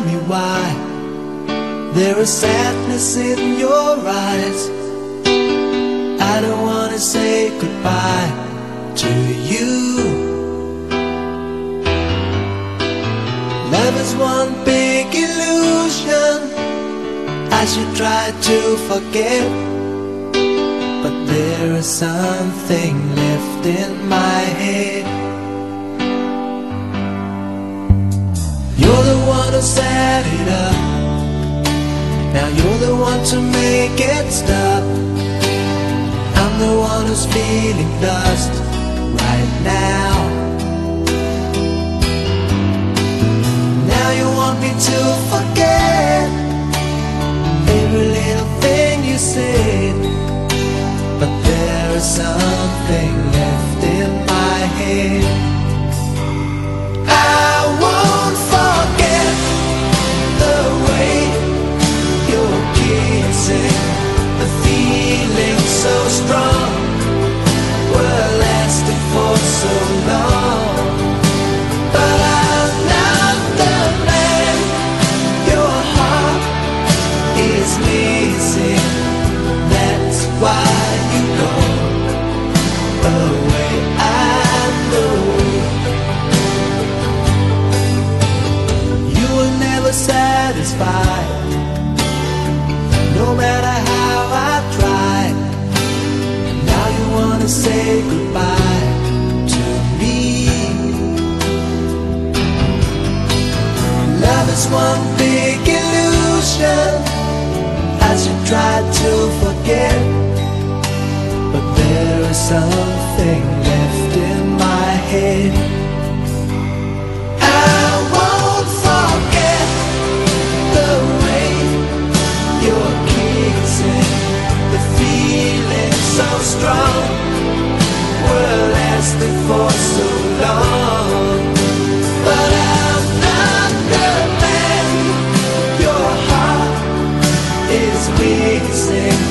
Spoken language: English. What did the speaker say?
me why there is sadness in your eyes. I don't wanna say goodbye to you. Love is one big illusion I should try to forget, but there is something left in my head. You're the one who set it up, now you're the one to make it stop. I'm the one who's feeling lost right now. Now you want me to forget every little thing you said, but there is something left in my head. I won't forget the way you're kissing, the feeling so strong, we're lasting for so long. But I'm not the man your heart is missing. That's why you go away, I know. You were never satisfied, no matter how I tried. And now you wanna say goodbye to me. Love is one big illusion I should try to forget, but there is something left in my head. I won't forget the way you're kissing, the feeling so strong, we're lasting for so long. But I'm not the man your heart is missing.